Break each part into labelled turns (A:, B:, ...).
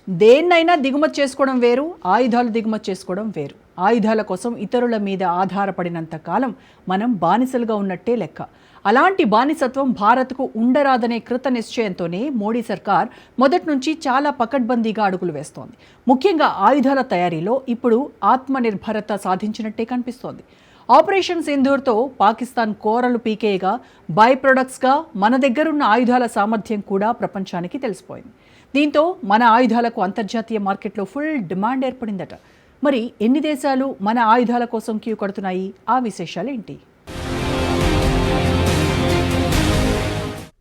A: దేన్నైనా దిగుమతి చేసుకోవడం వేరు, ఆయుధాలు దిగుమతి చేసుకోవడం వేరు. ఆయుధాల కోసం ఇతరుల మీద ఆధారపడినంత కాలం మనం బానిసలుగా ఉన్నట్టే లెక్క. అలాంటి బానిసత్వం భారత్కు ఉండరాదనే కృత నిశ్చయంతోనే మోడీ సర్కార్ మొదటి నుంచి చాలా పకడ్బందీగా అడుగులు వేస్తోంది. ముఖ్యంగా ఆయుధాల తయారీలో ఇప్పుడు ఆత్మనిర్భరత సాధించినట్టే కనిపిస్తోంది. ఆపరేషన్ సింధూర్తో పాకిస్తాన్ కోరలు పీకేయగా బై ప్రొడక్ట్స్గా మన దగ్గరున్న ఆయుధాల సామర్థ్యం కూడా ప్రపంచానికి తెలిసిపోయింది. దీంతో మన ఆయుధాలకు అంతర్జాతీయ మార్కెట్లో ఫుల్ డిమాండ్ ఏర్పడిందట. మరి ఎన్ని దేశాలు మన ఆయుధాల కోసం క్యూ కడుతున్నాయి? ఆ విశేషాలేంటి?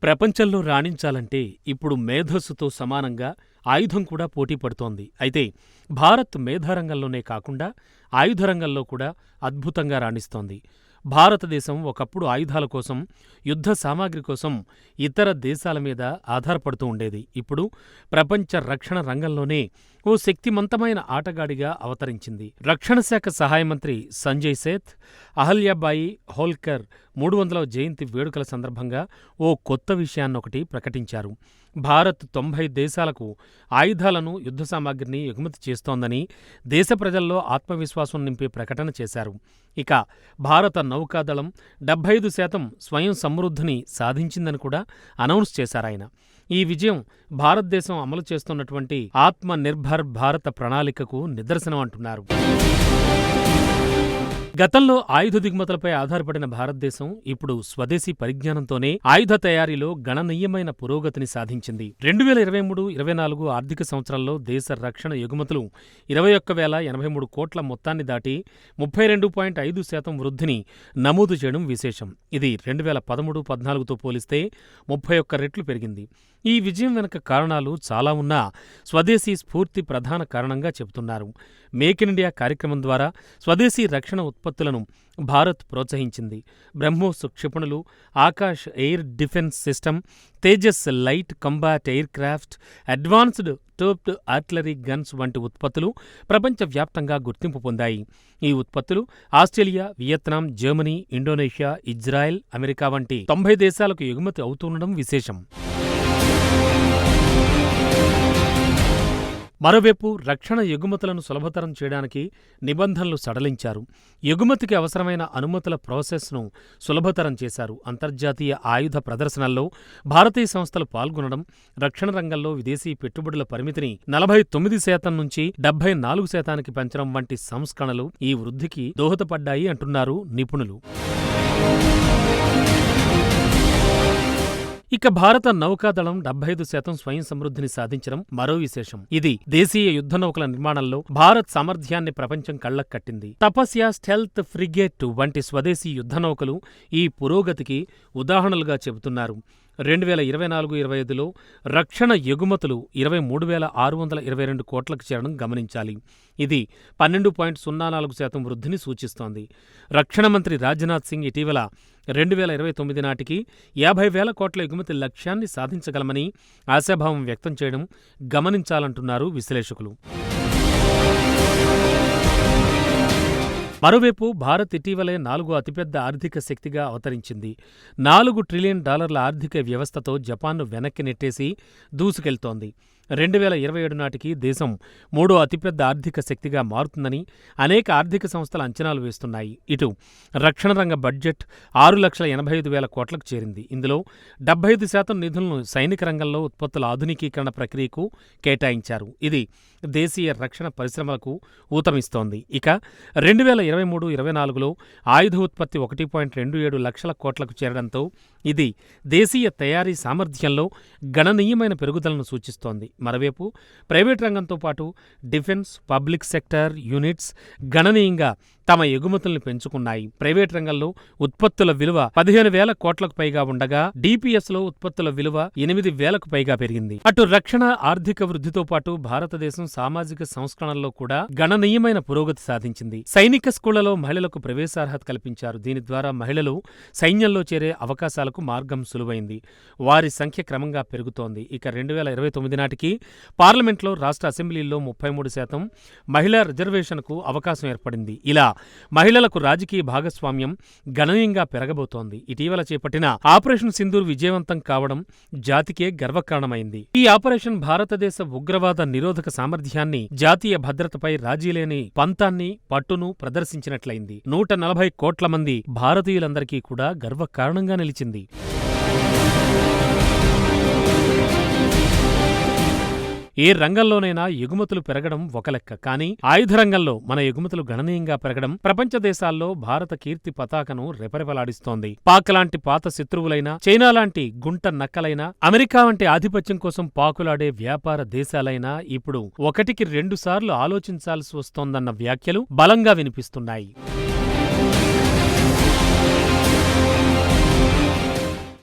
B: ప్రపంచంలో రాణించాలంటే ఇప్పుడు మేధస్సుతో సమానంగా ఆయుధం కూడా పోటీ పడుతోంది. అయితే భారత్ మేధారంగంలోనే కాకుండా ఆయుధ రంగంలో కూడా అద్భుతంగా రాణిస్తోంది. భారతదేశం ఒకప్పుడు ఆయుధాల కోసం, యుద్ధ సామాగ్రి కోసం ఇతర దేశాల మీద ఆధారపడుతూ ఉండేది. ఇప్పుడు ప్రపంచ రక్షణ రంగంలోనే ఓ శక్తిమంతమైన ఆటగాడిగా అవతరించింది. రక్షణ శాఖ సహాయ మంత్రి సంజయ్ సేథ్ అహల్యాబాయి హోల్కర్ 300వ జయంతి వేడుకల సందర్భంగా ఓ కొత్త విషయాన్నొకటి ప్రకటించారు. భారత్ 90 దేశాలకు ఆయుధాలను, యుద్ధ సామాగ్రిని ఎగుమతి చేస్తోందని దేశ ప్రజల్లో ఆత్మవిశ్వాసం నింపే ప్రకటన చేశారు. ఇక భారత నౌకాదళం 75% స్వయం సమృద్ధిని సాధించిందని కూడా అనౌన్స్ చేశారాయన. ఈ విజయం భారతదేశం అమలు చేస్తున్నటువంటి ఆత్మ నిర్భర్ భారత ప్రణాళికకు నిదర్శనం అంటున్నారు. గతంలో ఆయుధ దిగుమతులపై ఆధారపడిన భారతదేశం ఇప్పుడు స్వదేశీ పరిజ్ఞానంతోనే ఆయుధ తయారీలో గణనీయమైన పురోగతిని సాధించింది. 2023-24 ఆర్థిక సంవత్సరంలో దేశ రక్షణ ఎగుమతులు 21,083 కోట్ల మొత్తాన్ని దాటి 32.5% వృద్ధిని నమోదు చేయడం విశేషం. ఇది 2013-14తో పోలిస్తే 31 రెట్లు పెరిగింది. ఈ విజయం వెనుక కారణాలు చాలా ఉన్నా స్వదేశీ స్ఫూర్తి ప్రధాన కారణంగా చెబుతున్నారు. మేక్ ఇన్ ఇండియా కార్యక్రమం ద్వారా స్వదేశీ రక్షణ ఉత్పత్తులను భారత్ ప్రోత్సహించింది. బ్రహ్మోస్ క్షిపణులు, Akash air defence system, Tejas light combat aircraft, advanced టోప్డ్ ఆర్టిలరీ గన్స్ వంటి ఉత్పత్తులు ప్రపంచవ్యాప్తంగా గుర్తింపు పొందాయి. ఈ ఉత్పత్తులు Australia, Vietnam, Germany, Indonesia, Israel, America వంటి 90 దేశాలకు ఎగుమతి అవుతుండడం విశేషం. మరోవైపు రక్షణ ఎగుమతులను సులభతరం చేయడానికి నిబంధనలు సడలించారు. ఎగుమతికి అవసరమైన అనుమతుల ప్రాసెస్ను సులభతరం చేశారు. అంతర్జాతీయ ఆయుధ ప్రదర్శనల్లో భారతీయ సంస్థలు పాల్గొనడం, రక్షణ రంగంలో విదేశీ పెట్టుబడుల పరిమితిని 49% నుంచి 74%కి పెంచడం వంటి సంస్కరణలు ఈ వృద్ధికి దోహదపడ్డాయి అంటున్నారు నిపుణులు. ఇక భారత నౌకాదళం 75% స్వయం సమృద్ధిని సాధించడం మరో విశేషం. ఇది దేశీయ యుద్ధ నౌకల నిర్మాణంలో భారత్ సామర్థ్యాన్ని ప్రపంచం కళ్లక్ కట్టింది. తపస్య, స్టెల్త్ ఫ్రిగేట్ వంటి స్వదేశీ యుద్ధ నౌకలు ఈ పురోగతికి ఉదాహరణలుగా చెబుతున్నారు. 2024-25లో రక్షణ ఎగుమతులు 23,622 కోట్లకు చేరడం గమనించాలి. ఇది 12.04% వృద్ధిని సూచిస్తోంది. రక్షణ మంత్రి రాజ్నాథ్ సింగ్ ఇటీవల 2029 నాటికి 50,000 కోట్ల ఎగుమతి లక్ష్యాన్ని సాధించగలమని ఆశాభావం వ్యక్తం చేయడం గమనించాలంటున్నారు విశ్లేషకులు. మరోవైపు భారత్ ఇటీవలే 4వ అతిపెద్ద ఆర్థిక శక్తిగా అవతరించింది. $4 ట్రిలియన్ ఆర్థిక వ్యవస్థతో జపాన్ను వెనక్కి నెట్టేసి దూసుకెళ్తోంది. 2027 నాటికి దేశం 3వ అతిపెద్ద ఆర్థిక శక్తిగా మారుతుందని అనేక ఆర్థిక సంస్థలు అంచనాలు వేస్తున్నాయి. ఇటు రక్షణ రంగ బడ్జెట్ 6,85,000 కోట్లకు చేరింది. ఇందులో 75% నిధులను సైనిక రంగంలో ఉత్పత్తుల ఆధునికీకరణ ప్రక్రియకు కేటాయించారు. ఇది దేశీయ రక్షణ పరిశ్రమలకు ఊతమిస్తోంది. ఇక 2023-24లో ఆయుధ ఉత్పత్తి 1.27 లక్షల కోట్లకు చేరడంతో ఇది దేశీయ తయారీ సామర్థ్యంలో గణనీయమైన పెరుగుదలను సూచిస్తోంది. మరోవైపు ప్రైవేట్ రంగంతో పాటు డిఫెన్స్, పబ్లిక్ సెక్టర్ యూనిట్స్ గణనీయంగా తమ ఎగుమతుల్ని పెంచుకున్నాయి. ప్రైవేట్ రంగంలో ఉత్పత్తుల విలువ 15,000 కోట్లకు పైగా ఉండగా డిపిఎస్లో ఉత్పత్తుల విలువ 8,000కు పైగా పెరిగింది. అటు రక్షణ ఆర్థిక వృద్ధితో పాటు భారతదేశం సామాజిక సంస్కరణల్లో కూడా గణనీయమైన పురోగతి సాధించింది. సైనిక స్కూళ్లలో మహిళలకు ప్రవేశార్హత కల్పించారు. దీని ద్వారా మహిళలు సైన్యంలో చేరే అవకాశాలకు మార్గం సులువైంది. వారి సంఖ్య క్రమంగా పెరుగుతోంది. ఇక 2029 నాటికి పార్లమెంట్లో, రాష్ట్ర అసెంబ్లీల్లో 33% మహిళా రిజర్వేషన్కు అవకాశం ఏర్పడింది. ఇలా మహిళలకు రాజకీయ భాగస్వామ్యం గణనీయంగా పెరగబోతోంది. ఇటీవల చేపట్టిన ఆపరేషన్ సింధూర్ విజయవంతం కావడం జాతికే గర్వకారణమైంది. ఈ ఆపరేషన్ భారతదేశ ఉగ్రవాద నిరోధక సామర్థ్యాన్ని, జాతీయ భద్రతపై రాజీలేని పంతాన్ని, పట్టును ప్రదర్శించినట్లయింది. 140 కోట్ల మంది భారతీయులందరికీ కూడా గర్వకారణంగా నిలిచింది. ఏ రంగంలోనైనా ఎగుమతులు పెరగడం ఒక లెక్క, కానీ ఆయుధ రంగంలో మన ఎగుమతులు గణనీయంగా పెరగడం ప్రపంచ దేశాల్లో భారత కీర్తి పతాకను రెపరెపలాడిస్తోంది. పాక్ లాంటి పాత శత్రువులైనా, చైనా లాంటి గుంట నక్కలైనా, అమెరికా వంటి ఆధిపత్యం కోసం పాకులాడే వ్యాపార దేశాలైనా ఇప్పుడు 1కి 2 సార్లు ఆలోచించాల్సి వస్తోందన్న వ్యాఖ్యలు బలంగా వినిపిస్తున్నాయి.